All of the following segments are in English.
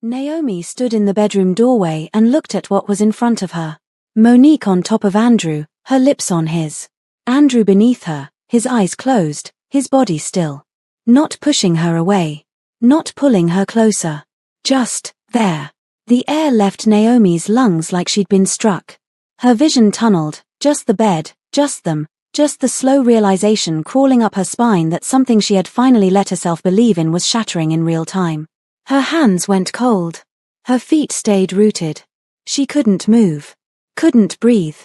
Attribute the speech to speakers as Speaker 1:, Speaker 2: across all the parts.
Speaker 1: Naomi stood in the bedroom doorway and looked at what was in front of her. Monique on top of Andrew, her lips on his. Andrew beneath her, his eyes closed, his body still. Not pushing her away. Not pulling her closer. Just there. The air left Naomi's lungs like she'd been struck. Her vision tunneled, just the bed, just them, just the slow realization crawling up her spine that something she had finally let herself believe in was shattering in real time. Her hands went cold. Her feet stayed rooted. She couldn't move. Couldn't breathe.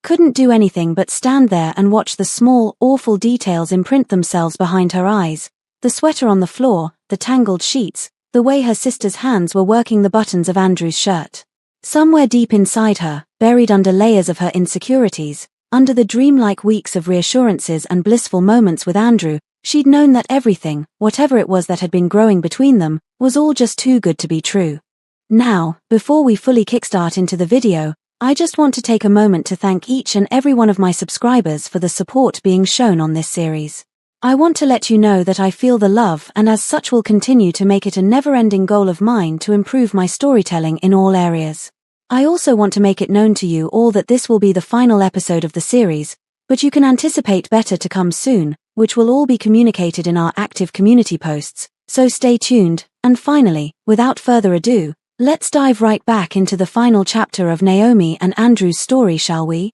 Speaker 1: Couldn't do anything but stand there and watch the small, awful details imprint themselves behind her eyes. The sweater on the floor, the tangled sheets, the way her sister's hands were working the buttons of Andrew's shirt. Somewhere deep inside her, buried under layers of her insecurities, under the dreamlike weeks of reassurances and blissful moments with Andrew, she'd known that everything, whatever it was that had been growing between them, was all just too good to be true. Now, before we fully kickstart into the video, I just want to take a moment to thank each and every one of my subscribers for the support being shown on this series. I want to let you know that I feel the love and as such will continue to make it a never-ending goal of mine to improve my storytelling in all areas. I also want to make it known to you all that this will be the final episode of the series, but you can anticipate better to come soon, which will all be communicated in our active community posts, so stay tuned. And finally, without further ado, let's dive right back into the final chapter of Naomi and Andrew's story, shall we?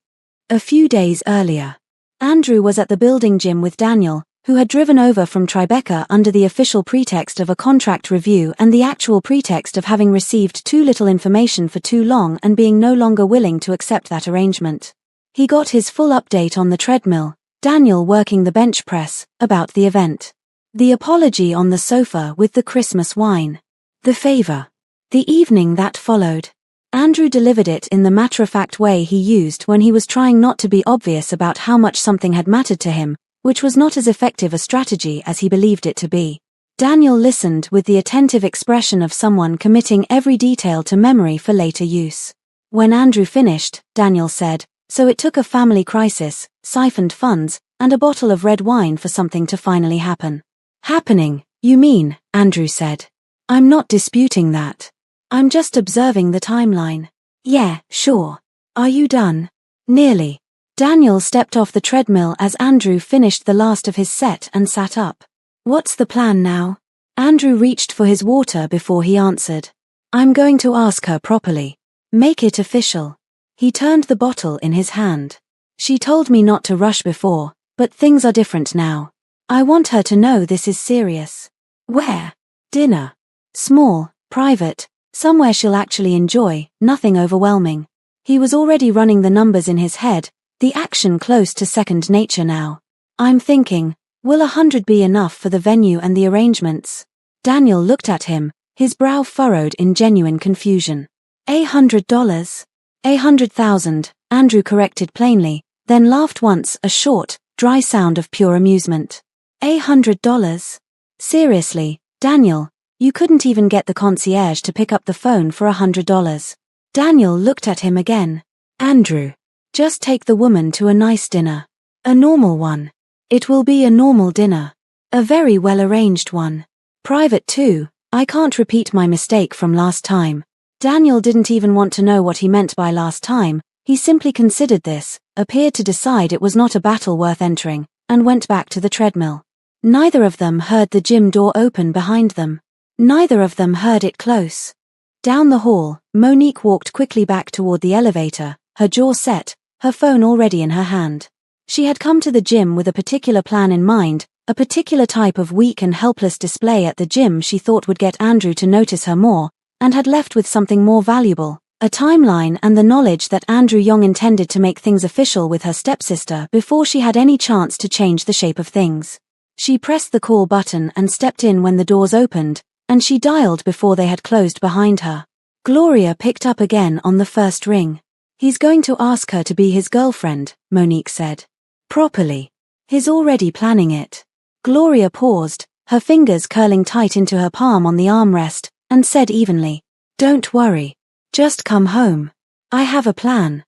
Speaker 1: A few days earlier, Andrew was at the building gym with Daniel, who had driven over from Tribeca under the official pretext of a contract review and the actual pretext of having received too little information for too long and being no longer willing to accept that arrangement. He got his full update on the treadmill, Daniel working the bench press, about the event. The apology on the sofa with the Christmas wine. The favor. The evening that followed. Andrew delivered it in the matter-of-fact way he used when he was trying not to be obvious about how much something had mattered to him, which was not as effective a strategy as he believed it to be. Daniel listened with the attentive expression of someone committing every detail to memory for later use. When Andrew finished, Daniel said, "So it took a family crisis, siphoned funds, and a bottle of red wine for something to finally happen." "Happening, you mean," Andrew said. "I'm not disputing that. I'm just observing the timeline." "Yeah, sure. Are you done?" "Nearly." Daniel stepped off the treadmill as Andrew finished the last of his set and sat up. "What's the plan now?" Andrew reached for his water before he answered. "I'm going to ask her properly. Make it official." He turned the bottle in his hand. "She told me not to rush before, but things are different now. I want her to know this is serious." "Where?" "Dinner. Small, private, somewhere she'll actually enjoy, nothing overwhelming." He was already running the numbers in his head, the action close to second nature now. "I'm thinking, will 100 be enough for the venue and the arrangements?" Daniel looked at him, his brow furrowed in genuine confusion. $100? 100,000, Andrew corrected plainly, then laughed once, a short, dry sound of pure amusement. $100? Seriously, Daniel, you couldn't even get the concierge to pick up the phone for $100. Daniel looked at him again. "Andrew, just take the woman to a nice dinner. A normal one. It will be a normal dinner. A very well-arranged one. Private too. I can't repeat my mistake from last time." Daniel didn't even want to know what he meant by last time, he simply considered this, appeared to decide it was not a battle worth entering, and went back to the treadmill. Neither of them heard the gym door open behind them. Neither of them heard it close. Down the hall, Monique walked quickly back toward the elevator, her jaw set, her phone already in her hand. She had come to the gym with a particular plan in mind, a particular type of weak and helpless display at the gym she thought would get Andrew to notice her more, and had left with something more valuable, a timeline and the knowledge that Andrew Young intended to make things official with her stepsister before she had any chance to change the shape of things. She pressed the call button and stepped in when the doors opened, and she dialed before they had closed behind her. Gloria picked up again on the first ring. "He's going to ask her to be his girlfriend," Monique said. "Properly. He's already planning it." Gloria paused, her fingers curling tight into her palm on the armrest, and said evenly, "Don't worry. Just come home. I have a plan."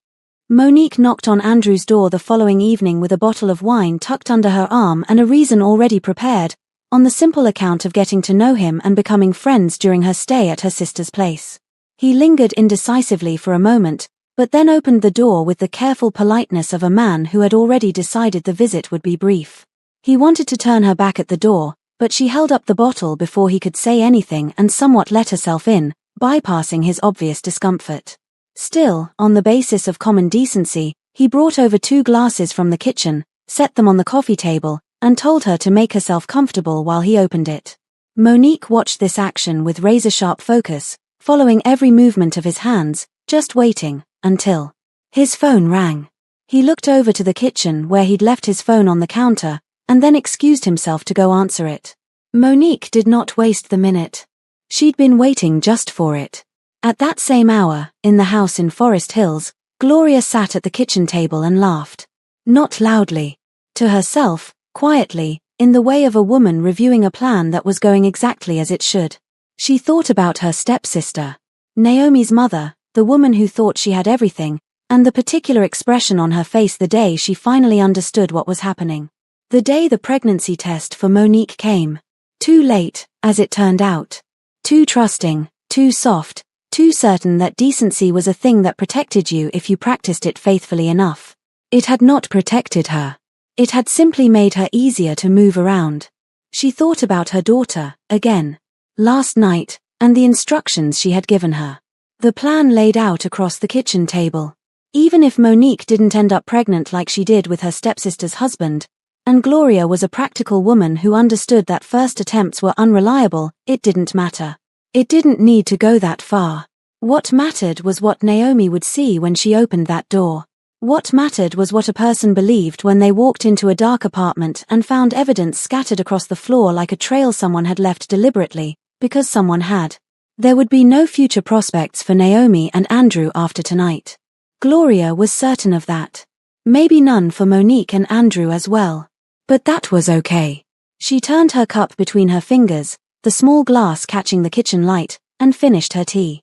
Speaker 1: Monique knocked on Andrew's door the following evening with a bottle of wine tucked under her arm and a reason already prepared, on the simple account of getting to know him and becoming friends during her stay at her sister's place. He lingered indecisively for a moment, but then opened the door with the careful politeness of a man who had already decided the visit would be brief. He wanted to turn her back at the door, but she held up the bottle before he could say anything and somewhat let herself in, bypassing his obvious discomfort. Still, on the basis of common decency, he brought over 2 glasses from the kitchen, set them on the coffee table, and told her to make herself comfortable while he opened it. Monique watched this action with razor-sharp focus, following every movement of his hands, just waiting, until his phone rang. He looked over to the kitchen where he'd left his phone on the counter, and then excused himself to go answer it. Monique did not waste the minute. She'd been waiting just for it. At that same hour, in the house in Forest Hills, Gloria sat at the kitchen table and laughed. Not loudly. To herself, quietly, in the way of a woman reviewing a plan that was going exactly as it should. She thought about her stepsister, Naomi's mother, the woman who thought she had everything, and the particular expression on her face the day she finally understood what was happening. The day the pregnancy test for Monique came. Too late, as it turned out. Too trusting, too soft, too certain that decency was a thing that protected you if you practiced it faithfully enough. It had not protected her. It had simply made her easier to move around. She thought about her daughter, again. Last night, and the instructions she had given her. The plan laid out across the kitchen table. Even if Monique didn't end up pregnant like she did with her stepsister's husband, and Gloria was a practical woman who understood that first attempts were unreliable, it didn't matter. It didn't need to go that far. What mattered was what Naomi would see when she opened that door. What mattered was what a person believed when they walked into a dark apartment and found evidence scattered across the floor like a trail someone had left deliberately, because someone had. There would be no future prospects for Naomi and Andrew after tonight. Gloria was certain of that. Maybe none for Monique and Andrew as well. But that was okay. She turned her cup between her fingers, the small glass catching the kitchen light, and finished her tea.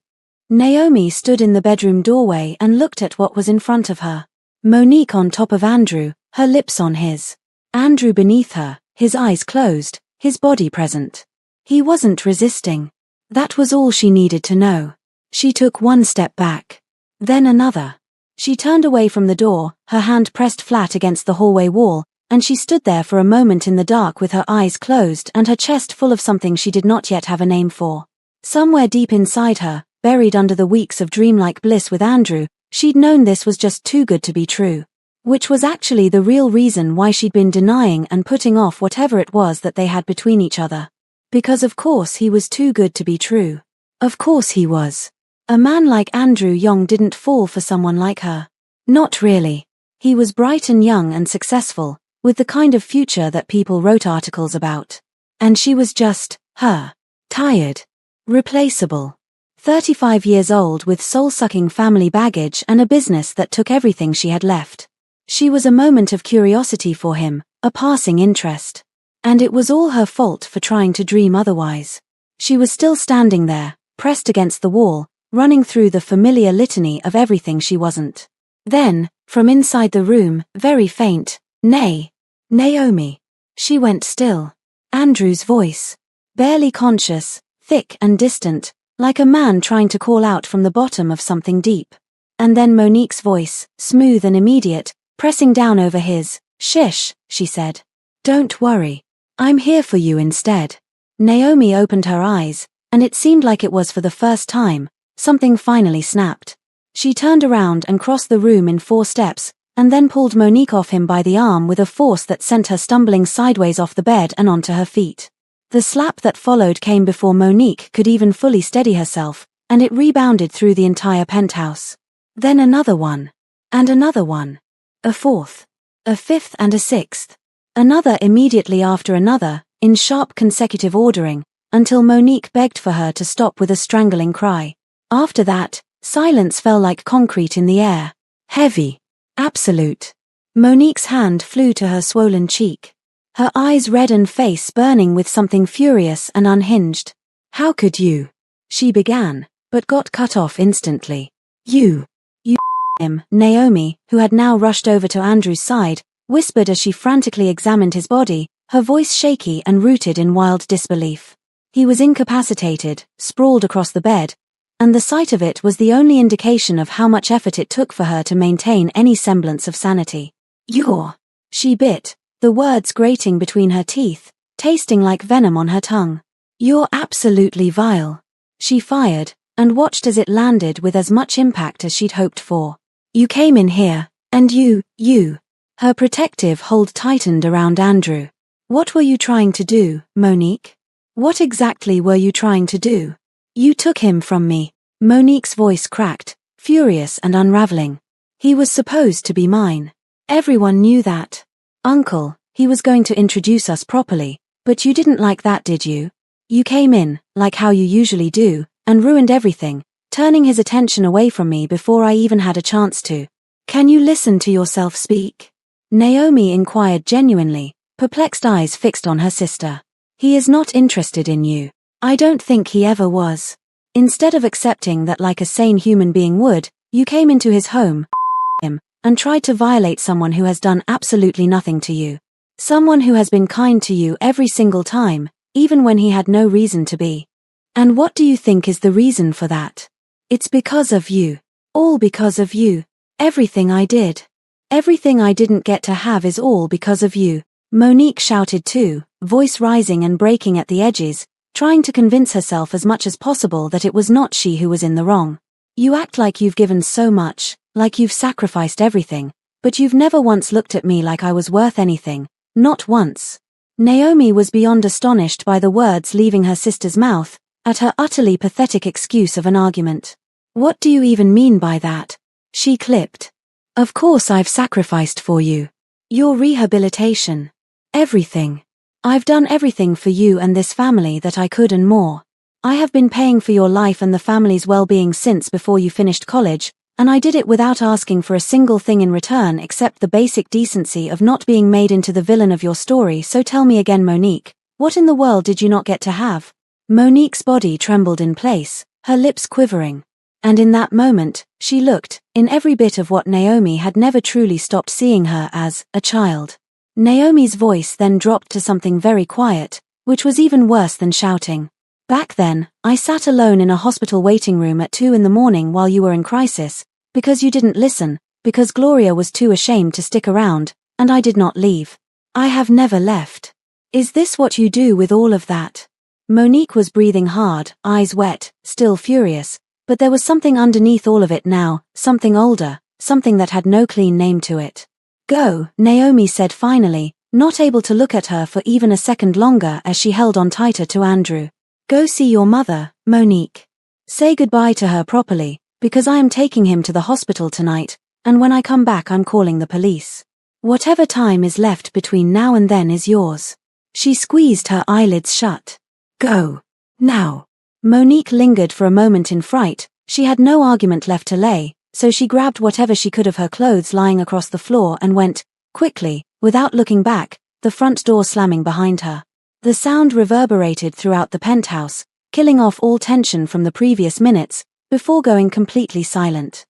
Speaker 1: Naomi stood in the bedroom doorway and looked at what was in front of her. Monique on top of Andrew, her lips on his. Andrew beneath her, his eyes closed, his body present. He wasn't resisting. That was all she needed to know. She took one step back. Then another. She turned away from the door, her hand pressed flat against the hallway wall, and she stood there for a moment in the dark with her eyes closed and her chest full of something she did not yet have a name for. Somewhere deep inside her, buried under the weeks of dreamlike bliss with Andrew, she'd known this was just too good to be true. Which was actually the real reason why she'd been denying and putting off whatever it was that they had between each other. Because of course he was too good to be true. Of course he was. A man like Andrew Young didn't fall for someone like her. Not really. He was bright and young and successful, with the kind of future that people wrote articles about. And she was just, her. Tired. Replaceable. 35 years old with soul-sucking family baggage and a business that took everything she had left. She was a moment of curiosity for him, a passing interest. And it was all her fault for trying to dream otherwise. She was still standing there, pressed against the wall, running through the familiar litany of everything she wasn't. Then, from inside the room, very faint, "Nay. Naomi." She went still. Andrew's voice. Barely conscious, thick and distant, like a man trying to call out from the bottom of something deep. And then Monique's voice, smooth and immediate, pressing down over his. "Shish," she said. "Don't worry. I'm here for you instead." Naomi opened her eyes, and it seemed like it was for the first time. Something finally snapped. She turned around and crossed the room in 4 steps, and then pulled Monique off him by the arm with a force that sent her stumbling sideways off the bed and onto her feet. The slap that followed came before Monique could even fully steady herself, and it rebounded through the entire penthouse. Then another one. And another one. A fourth. A fifth and a sixth. Another immediately after another, in sharp consecutive ordering, until Monique begged for her to stop with a strangling cry. After that, silence fell like concrete in the air. Heavy. Absolute. Monique's hand flew to her swollen cheek. Her eyes red and face burning with something furious and unhinged. "How could you?" she began, but got cut off instantly. You him," Naomi, who had now rushed over to Andrew's side, whispered as she frantically examined his body, her voice shaky and rooted in wild disbelief. He was incapacitated, sprawled across the bed, and the sight of it was the only indication of how much effort it took for her to maintain any semblance of sanity. She bit, the words grating between her teeth, tasting like venom on her tongue. You're absolutely vile. She fired, and watched as it landed with as much impact as she'd hoped for. You came in here, and you. Her protective hold tightened around Andrew. What were you trying to do, Monique? What exactly were you trying to do? You took him from me. Monique's voice cracked, furious and unraveling. He was supposed to be mine. Everyone knew that. Uncle, he was going to introduce us properly, but you didn't like that, did you? You came in, like how you usually do, and ruined everything, turning his attention away from me before I even had a chance to. Can you listen to yourself speak? Naomi inquired genuinely, perplexed eyes fixed on her sister. He is not interested in you. I don't think he ever was. Instead of accepting that like a sane human being would, you came into his home, him, and tried to violate someone who has done absolutely nothing to you. Someone who has been kind to you every single time, even when he had no reason to be. And what do you think is the reason for that? It's because of you. All because of you. Everything I did. Everything I didn't get to have is all because of you. Monique shouted too, voice rising and breaking at the edges, trying to convince herself as much as possible that it was not she who was in the wrong. You act like you've given so much, like you've sacrificed everything, but you've never once looked at me like I was worth anything, not once. Naomi was beyond astonished by the words leaving her sister's mouth, at her utterly pathetic excuse of an argument. What do you even mean by that? She clipped. Of course I've sacrificed for you. Your rehabilitation. Everything. I've done everything for you and this family that I could and more. I have been paying for your life and the family's well-being since before you finished college, and I did it without asking for a single thing in return except the basic decency of not being made into the villain of your story. So tell me again, Monique, what in the world did you not get to have? Monique's body trembled in place, her lips quivering. And in that moment, she looked, in every bit of what Naomi had never truly stopped seeing her as, a child. Naomi's voice then dropped to something very quiet, which was even worse than shouting. Back then, I sat alone in a hospital waiting room at 2 in the morning while you were in crisis, because you didn't listen, because Gloria was too ashamed to stick around, and I did not leave. I have never left. Is this what you do with all of that? Monique was breathing hard, eyes wet, still furious, but there was something underneath all of it now, something older, something that had no clean name to it. Go, Naomi said finally, not able to look at her for even a second longer as she held on tighter to Andrew. Go see your mother, Monique. Say goodbye to her properly, because I am taking him to the hospital tonight, and when I come back I'm calling the police. Whatever time is left between now and then is yours. She squeezed her eyelids shut. Go. Now. Monique lingered for a moment in fright. She had no argument left to lay, so she grabbed whatever she could of her clothes lying across the floor and went, quickly, without looking back, the front door slamming behind her. The sound reverberated throughout the penthouse, killing off all tension from the previous minutes, before going completely silent.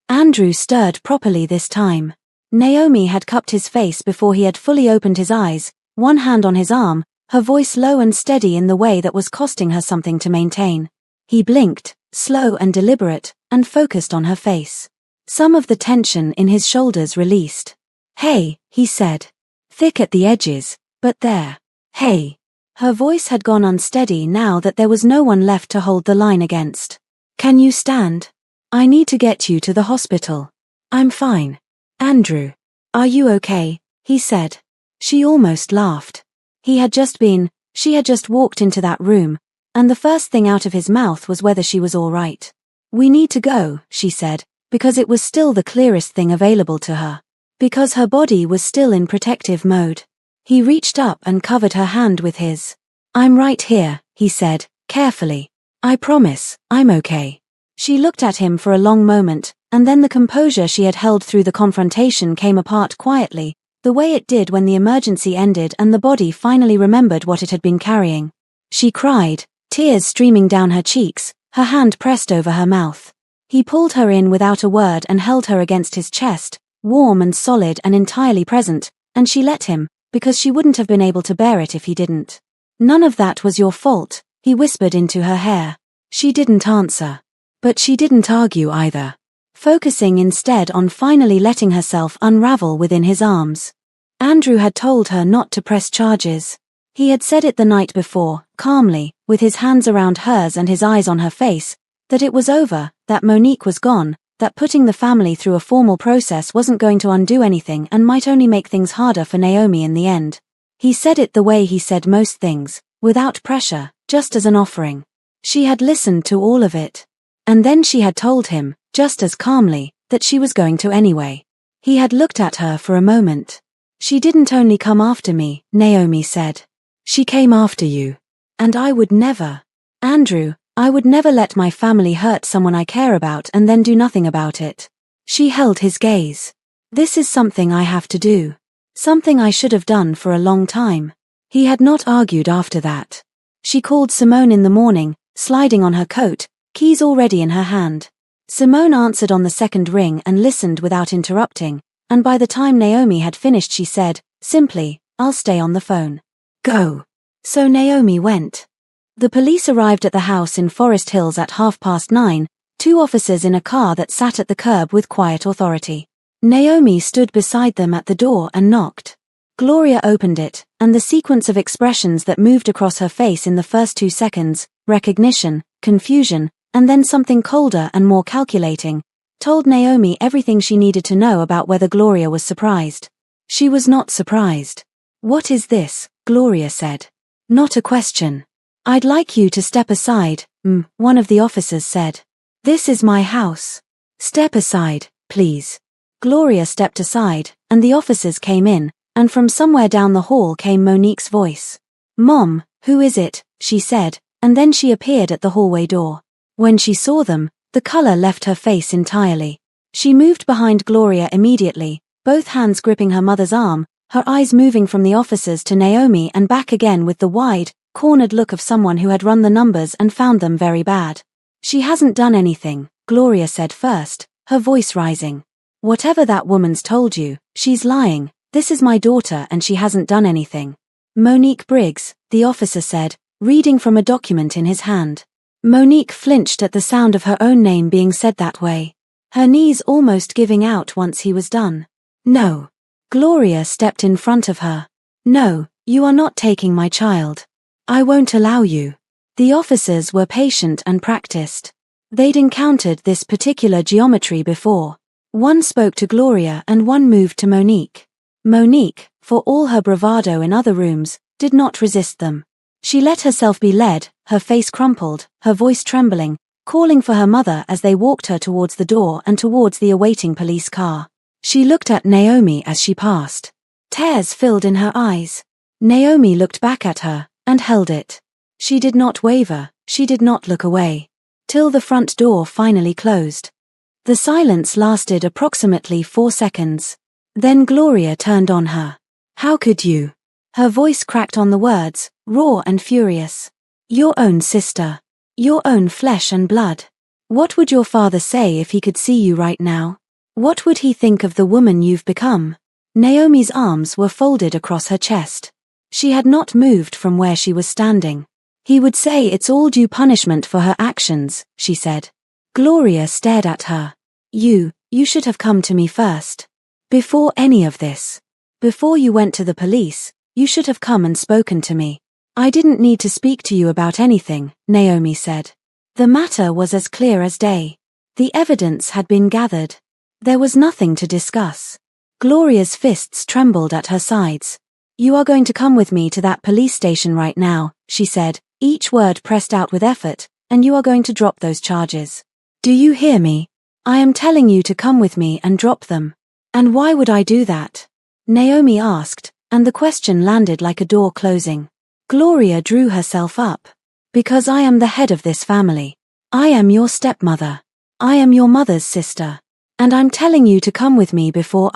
Speaker 1: Andrew stirred properly this time. Naomi had cupped his face before he had fully opened his eyes, one hand on his arm, her voice low and steady in the way that was costing her something to maintain. He blinked, slow and deliberate, and focused on her face. Some of the tension in his shoulders released. Hey, he said. Thick at the edges, but there. Hey. Her voice had gone unsteady now that there was no one left to hold the line against. Can you stand? I need to get you to the hospital. I'm fine. Andrew. Are you okay? He said. She almost laughed. She had just walked into that room, and the first thing out of his mouth was whether she was all right. We need to go, she said, because it was still the clearest thing available to her. Because her body was still in protective mode. He reached up and covered her hand with his. I'm right here, he said, carefully. I promise, I'm okay. She looked at him for a long moment, and then the composure she had held through the confrontation came apart quietly, the way it did when the emergency ended and the body finally remembered what it had been carrying. She cried, tears streaming down her cheeks, her hand pressed over her mouth. He pulled her in without a word and held her against his chest, warm and solid and entirely present, and she let him, because she wouldn't have been able to bear it if he didn't. None of that was your fault, he whispered into her hair. She didn't answer. But she didn't argue either, focusing instead on finally letting herself unravel within his arms. Andrew had told her not to press charges. He had said it the night before, calmly, with his hands around hers and his eyes on her face, that it was over, that Monique was gone, that putting the family through a formal process wasn't going to undo anything and might only make things harder for Naomi in the end. He said it the way he said most things, without pressure, just as an offering. She had listened to all of it. And then she had told him, just as calmly, that she was going to anyway. He had looked at her for a moment. She didn't only come after me, Naomi said. She came after you. And I would never. Andrew, I would never let my family hurt someone I care about and then do nothing about it. She held his gaze. This is something I have to do. Something I should have done for a long time. He had not argued after that. She called Simone in the morning, sliding on her coat, keys already in her hand. Simone answered on the second ring and listened without interrupting, and by the time Naomi had finished she said, simply, I'll stay on the phone. Go. So Naomi went. The police arrived at the house in Forest Hills at 9:30, 2 officers in a car that sat at the curb with quiet authority. Naomi stood beside them at the door and knocked. Gloria opened it, and the sequence of expressions that moved across her face in the first 2 seconds, recognition, confusion, and then something colder and more calculating, told Naomi everything she needed to know about whether Gloria was surprised. She was not surprised. What is this? Gloria said. Not a question. I'd like you to step aside, one of the officers said. This is my house. Step aside, please. Gloria stepped aside, and the officers came in, and from somewhere down the hall came Monique's voice. Mom, who is it? She said, and then she appeared at the hallway door. When she saw them, the color left her face entirely. She moved behind Gloria immediately, both hands gripping her mother's arm, her eyes moving from the officers to Naomi and back again with the wide, cornered look of someone who had run the numbers and found them very bad. She hasn't done anything, Gloria said first, her voice rising. Whatever that woman's told you, she's lying. This is my daughter and she hasn't done anything. Monique Briggs, the officer said, reading from a document in his hand. Monique flinched at the sound of her own name being said that way, her knees almost giving out once he was done. No. Gloria stepped in front of her. No, you are not taking my child. I won't allow you. The officers were patient and practiced. They'd encountered this particular geometry before. One spoke to Gloria and one moved to Monique. Monique, for all her bravado in other rooms, did not resist them. She let herself be led, her face crumpled, her voice trembling, calling for her mother as they walked her towards the door and towards the awaiting police car. She looked at Naomi as she passed. Tears filled in her eyes. Naomi looked back at her, and held it. She did not waver, she did not look away. Till the front door finally closed. The silence lasted approximately 4 seconds. Then Gloria turned on her. How could you? Her voice cracked on the words, raw and furious. Your own sister. Your own flesh and blood. What would your father say if he could see you right now? What would he think of the woman you've become? Naomi's arms were folded across her chest. She had not moved from where she was standing. He would say it's all due punishment for her actions, she said. Gloria stared at her. You should have come to me first. Before any of this. Before you went to the police, you should have come and spoken to me. I didn't need to speak to you about anything, Naomi said. The matter was as clear as day. The evidence had been gathered. There was nothing to discuss. Gloria's fists trembled at her sides. You are going to come with me to that police station right now, she said, each word pressed out with effort, and you are going to drop those charges. Do you hear me? I am telling you to come with me and drop them. And why would I do that? Naomi asked, and the question landed like a door closing. Gloria drew herself up. Because I am the head of this family. I am your stepmother. I am your mother's sister. And I'm telling you to come with me before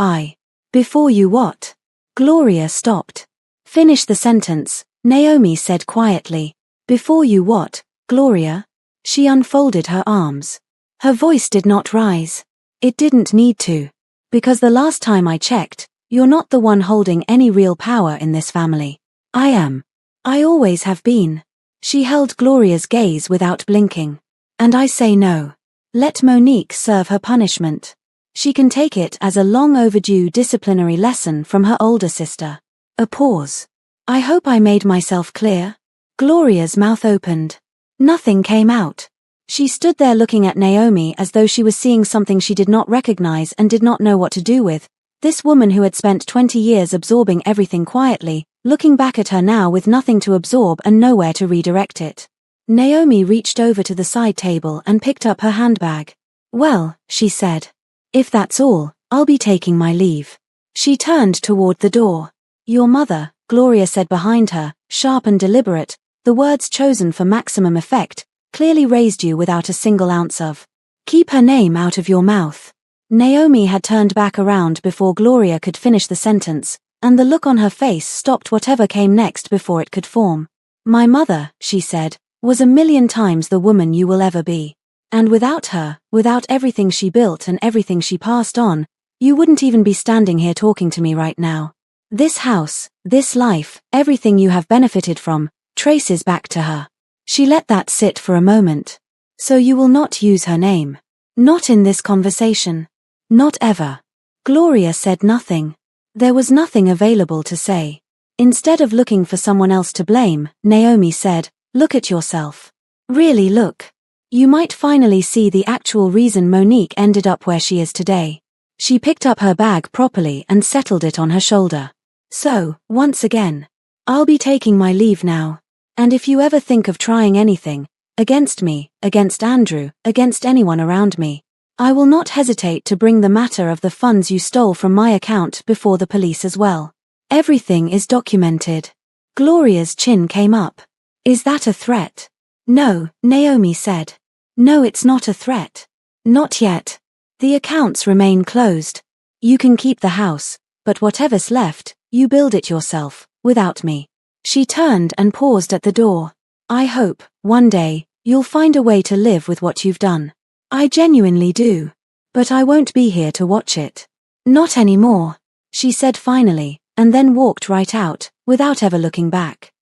Speaker 1: you what? Gloria stopped. Finish the sentence, Naomi said quietly. Before you what, Gloria? She unfolded her arms. Her voice did not rise. It didn't need to. Because the last time I checked, You're not the one holding any real power in this family. I am. I always have been. She held Gloria's gaze without blinking. And I say no. Let Monique serve her punishment. She can take it as a long overdue disciplinary lesson from her older sister. A pause. I hope I made myself clear. Gloria's mouth opened. Nothing came out. She stood there looking at Naomi as though she was seeing something she did not recognize and did not know what to do with. This woman who had spent 20 years absorbing everything quietly, looking back at her now with nothing to absorb and nowhere to redirect it. Naomi reached over to the side table and picked up her handbag. Well, she said. If that's all, I'll be taking my leave. She turned toward the door. Your mother, Gloria said behind her, sharp and deliberate, the words chosen for maximum effect, clearly raised you without a single ounce of. Keep her name out of your mouth. Naomi had turned back around before Gloria could finish the sentence, and the look on her face stopped whatever came next before it could form. My mother, she said, was a million times the woman you will ever be. And without her, without everything she built and everything she passed on, you wouldn't even be standing here talking to me right now. This house, this life, everything you have benefited from, traces back to her. She let that sit for a moment. So you will not use her name. Not in this conversation. Not ever. Gloria said nothing. There was nothing available to say. Instead of looking for someone else to blame, Naomi said, look at yourself. Really look. You might finally see the actual reason Monique ended up where she is today. She picked up her bag properly and settled it on her shoulder. So, once again, I'll be taking my leave now. And if you ever think of trying anything, against me, against Andrew, against anyone around me, I will not hesitate to bring the matter of the funds you stole from my account before the police as well. Everything is documented. Gloria's chin came up. Is that a threat? No, Naomi said. No, it's not a threat. Not yet. The accounts remain closed. You can keep the house, but whatever's left, you build it yourself, without me. She turned and paused at the door. I hope, one day, you'll find a way to live with what you've done. I genuinely do. But I won't be here to watch it. Not anymore, she said finally, and then walked right out, without ever looking back.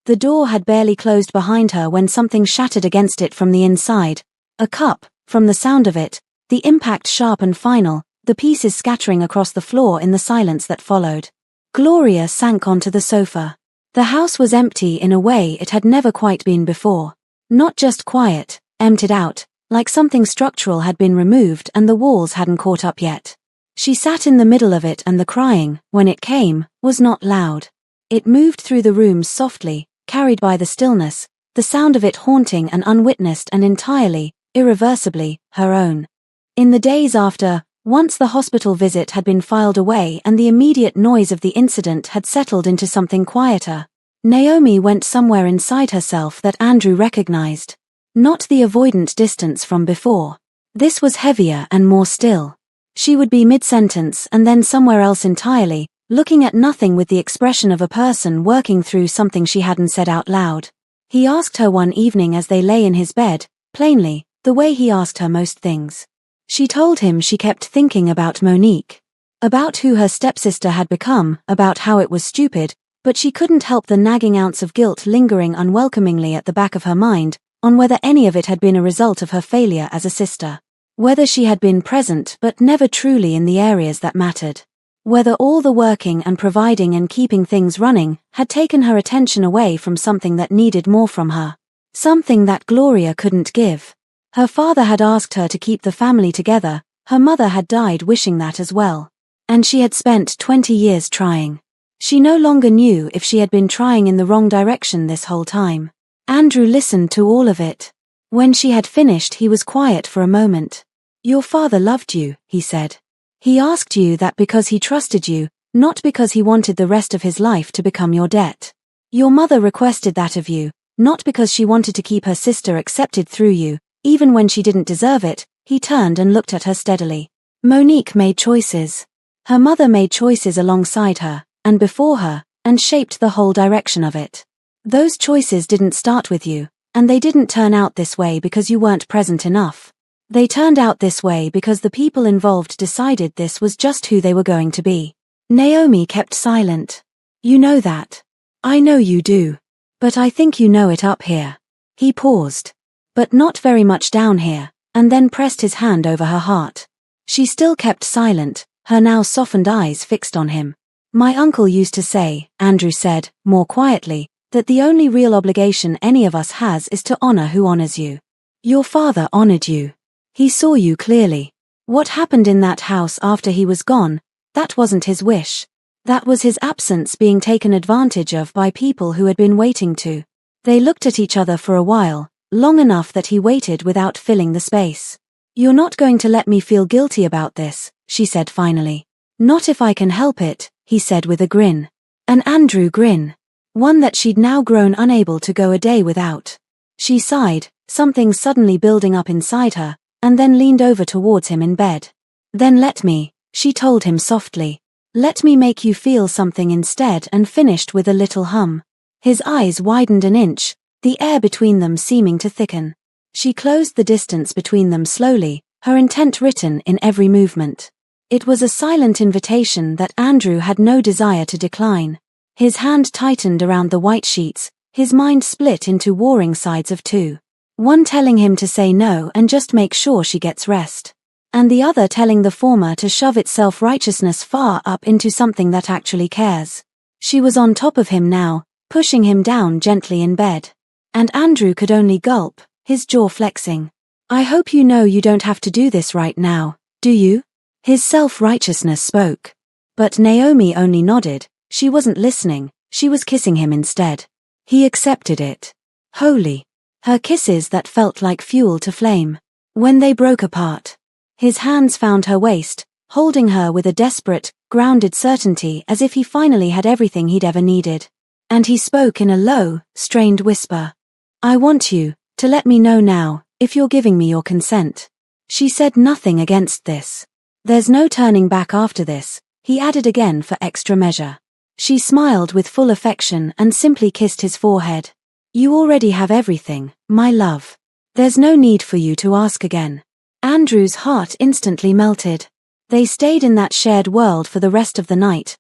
Speaker 1: The door had barely closed behind her when something shattered against it from the inside. A cup, from the sound of it, the impact sharp and final, the pieces scattering across the floor in the silence that followed. Gloria sank onto the sofa. The house was empty in a way it had never quite been before. Not just quiet, emptied out, like something structural had been removed and the walls hadn't caught up yet. She sat in the middle of it and the crying, when it came, was not loud. It moved through the rooms softly, carried by the stillness, the sound of it haunting and unwitnessed and entirely, irreversibly, her own. In the days after, once the hospital visit had been filed away and the immediate noise of the incident had settled into something quieter, Naomi went somewhere inside herself that Andrew recognized. Not the avoidant distance from before. This was heavier and more still. She would be mid-sentence and then somewhere else entirely, looking at nothing with the expression of a person working through something she hadn't said out loud. He asked her one evening as they lay in his bed, plainly, the way he asked her most things. She told him she kept thinking about Monique. About who her stepsister had become, about how it was stupid, but she couldn't help the nagging ounce of guilt lingering unwelcomingly at the back of her mind, on whether any of it had been a result of her failure as a sister. Whether she had been present but never truly in the areas that mattered. Whether all the working and providing and keeping things running had taken her attention away from something that needed more from her. Something that Gloria couldn't give. Her father had asked her to keep the family together, her mother had died wishing that as well. And she had spent 20 years trying. She no longer knew if she had been trying in the wrong direction this whole time. Andrew listened to all of it. When she had finished, he was quiet for a moment. Your father loved you, he said. He asked you that because he trusted you, not because he wanted the rest of his life to become your debt. Your mother requested that of you, not because she wanted to keep her sister accepted through you, even when she didn't deserve it. He turned and looked at her steadily. Monique made choices. Her mother made choices alongside her, and before her, and shaped the whole direction of it. Those choices didn't start with you, and they didn't turn out this way because you weren't present enough. They turned out this way because the people involved decided this was just who they were going to be. Naomi kept silent. You know that. I know you do. But I think you know it up here. He paused. But not very much down here, and then pressed his hand over her heart. She still kept silent, her now softened eyes fixed on him. My uncle used to say, Andrew said, more quietly, that the only real obligation any of us has is to honor who honors you. Your father honored you. He saw you clearly. What happened in that house after he was gone, that wasn't his wish. That was his absence being taken advantage of by people who had been waiting to. They looked at each other for a while, long enough that he waited without filling the space. You're not going to let me feel guilty about this, she said finally. Not if I can help it, he said with a grin. An Andrew grin. One that she'd now grown unable to go a day without. She sighed, something suddenly building up inside her, and then leaned over towards him in bed. Then let me, she told him softly. Let me make you feel something instead, and finished with a little hum. His eyes widened an inch, the air between them seeming to thicken. She closed the distance between them slowly, her intent written in every movement. It was a silent invitation that Andrew had no desire to decline. His hand tightened around the white sheets, his mind split into warring sides of two. One telling him to say no and just make sure she gets rest. And the other telling the former to shove its self-righteousness far up into something that actually cares. She was on top of him now, pushing him down gently in bed. And Andrew could only gulp, his jaw flexing. I hope you know you don't have to do this right now, do you? His self-righteousness spoke. But Naomi only nodded. She wasn't listening, she was kissing him instead. He accepted it. Wholly. Her kisses that felt like fuel to flame. When they broke apart, his hands found her waist, holding her with a desperate, grounded certainty as if he finally had everything he'd ever needed. And he spoke in a low, strained whisper. I want you to let me know now, if you're giving me your consent. She said nothing against this. There's no turning back after this, he added again for extra measure. She smiled with full affection and simply kissed his forehead. You already have everything, my love. There's no need for you to ask again. Andrew's heart instantly melted. They stayed in that shared world for the rest of the night.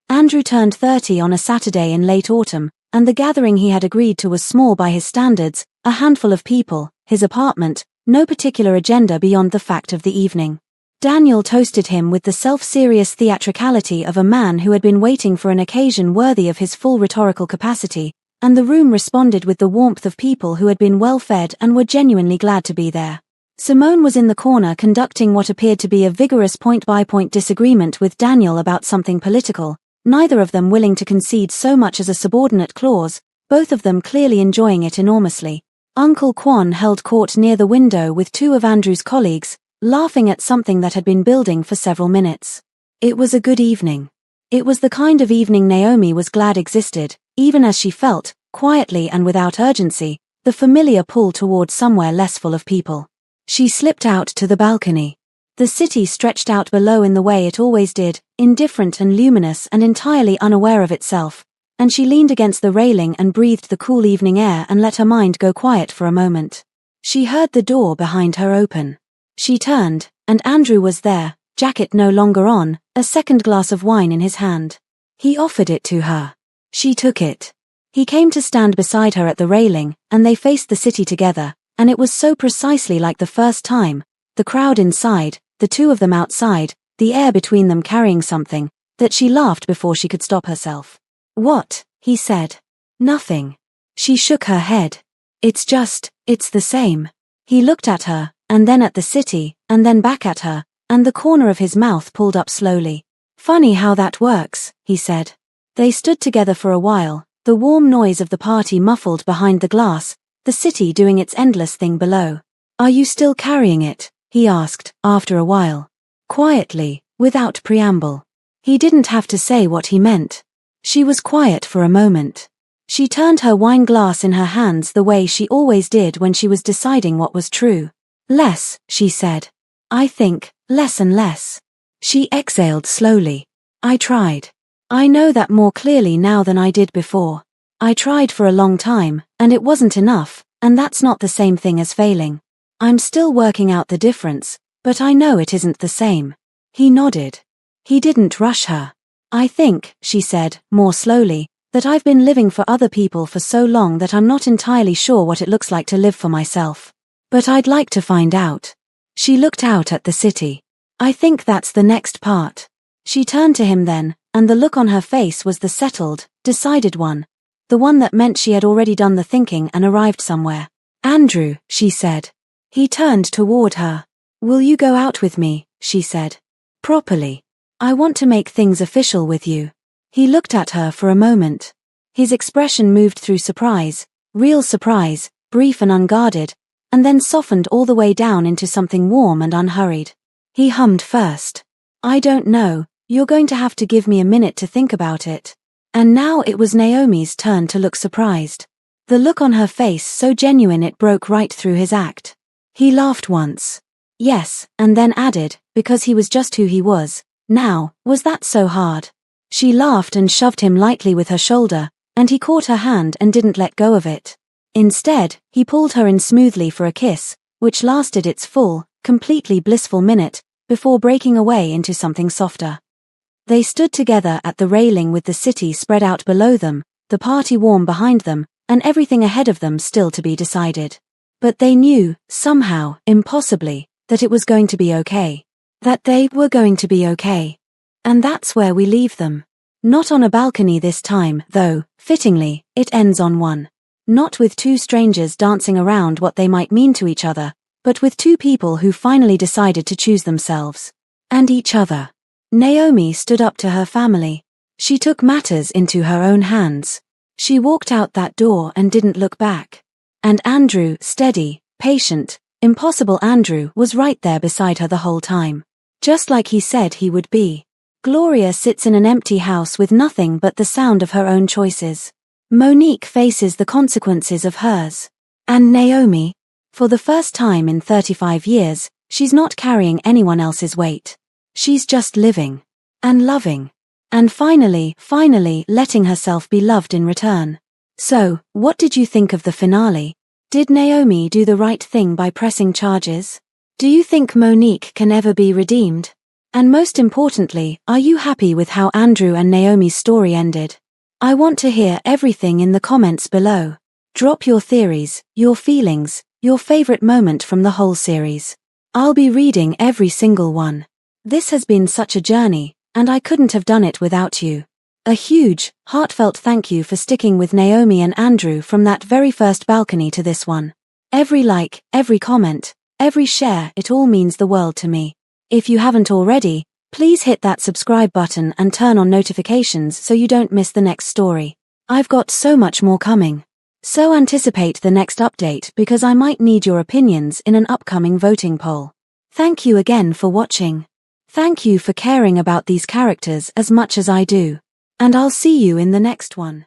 Speaker 1: Andrew turned 30 on a Saturday in late autumn, and the gathering he had agreed to was small by his standards, a handful of people, his apartment, no particular agenda beyond the fact of the evening. Daniel toasted him with the self-serious theatricality of a man who had been waiting for an occasion worthy of his full rhetorical capacity, and the room responded with the warmth of people who had been well-fed and were genuinely glad to be there. Simone was in the corner conducting what appeared to be a vigorous point-by-point disagreement with Daniel about something political, neither of them willing to concede so much as a subordinate clause, both of them clearly enjoying it enormously. Uncle Quan held court near the window with two of Andrew's colleagues, laughing at something that had been building for several minutes. It was a good evening. It was the kind of evening Naomi was glad existed, even as she felt, quietly and without urgency, the familiar pull toward somewhere less full of people. She slipped out to the balcony. The city stretched out below in the way it always did, indifferent and luminous and entirely unaware of itself, and she leaned against the railing and breathed the cool evening air and let her mind go quiet for a moment. She heard the door behind her open. She turned, and Andrew was there, jacket no longer on, a second glass of wine in his hand. He offered it to her. She took it. He came to stand beside her at the railing, and they faced the city together, and it was so precisely like the first time, the crowd inside, the two of them outside, the air between them carrying something, that she laughed before she could stop herself. What? He said. Nothing. She shook her head. It's the same. He looked at her, and then at the city, and then back at her, and the corner of his mouth pulled up slowly. Funny how that works, he said. They stood together for a while, the warm noise of the party muffled behind the glass, the city doing its endless thing below. Are you still carrying it? He asked, after a while. Quietly, without preamble. He didn't have to say what he meant. She was quiet for a moment. She turned her wine glass in her hands the way she always did when she was deciding what was true. Less, she said. I think, less and less. She exhaled slowly. I tried. I know that more clearly now than I did before. I tried for a long time, and it wasn't enough, and that's not the same thing as failing. I'm still working out the difference, but I know it isn't the same. He nodded. He didn't rush her. I think, she said, more slowly, that I've been living for other people for so long that I'm not entirely sure what it looks like to live for myself. But I'd like to find out. She looked out at the city. I think that's the next part. She turned to him then, and the look on her face was the settled, decided one. The one that meant she had already done the thinking and arrived somewhere. Andrew, she said. He turned toward her. Will you go out with me, she said. Properly. I want to make things official with you. He looked at her for a moment. His expression moved through surprise, real surprise, brief and unguarded, and then softened all the way down into something warm and unhurried. He hummed first. I don't know, you're going to have to give me a minute to think about it. And now it was Naomi's turn to look surprised. The look on her face so genuine it broke right through his act. He laughed once. Yes, and then added, because he was just who he was. Now, was that so hard? She laughed and shoved him lightly with her shoulder, and he caught her hand and didn't let go of it. Instead, he pulled her in smoothly for a kiss, which lasted its full, completely blissful minute, before breaking away into something softer. They stood together at the railing with the city spread out below them, the party warm behind them, and everything ahead of them still to be decided. But they knew, somehow, impossibly, that it was going to be okay. That they were going to be okay. And that's where we leave them. Not on a balcony this time, though, fittingly, it ends on one. Not with two strangers dancing around what they might mean to each other, but with two people who finally decided to choose themselves. And each other. Naomi stood up to her family. She took matters into her own hands. She walked out that door and didn't look back. And Andrew, steady, patient, impossible Andrew, was right there beside her the whole time. Just like he said he would be. Gloria sits in an empty house with nothing but the sound of her own choices. Monique faces the consequences of hers. And Naomi, for the first time in 35 years, she's not carrying anyone else's weight. She's just living. And loving. And finally letting herself be loved in return. So, what did you think of the finale? Did Naomi do the right thing by pressing charges? Do you think Monique can ever be redeemed? And most importantly, are you happy with how Andrew and Naomi's story ended? I want to hear everything in the comments below. Drop your theories, your feelings, your favorite moment from the whole series. I'll be reading every single one. This has been such a journey, and I couldn't have done it without you. A huge, heartfelt thank you for sticking with Naomi and Andrew from that very first balcony to this one. Every like, every comment, every share, it all means the world to me. If you haven't already, please hit that subscribe button and turn on notifications so you don't miss the next story. I've got so much more coming. So anticipate the next update because I might need your opinions in an upcoming voting poll. Thank you again for watching. Thank you for caring about these characters as much as I do. And I'll see you in the next one.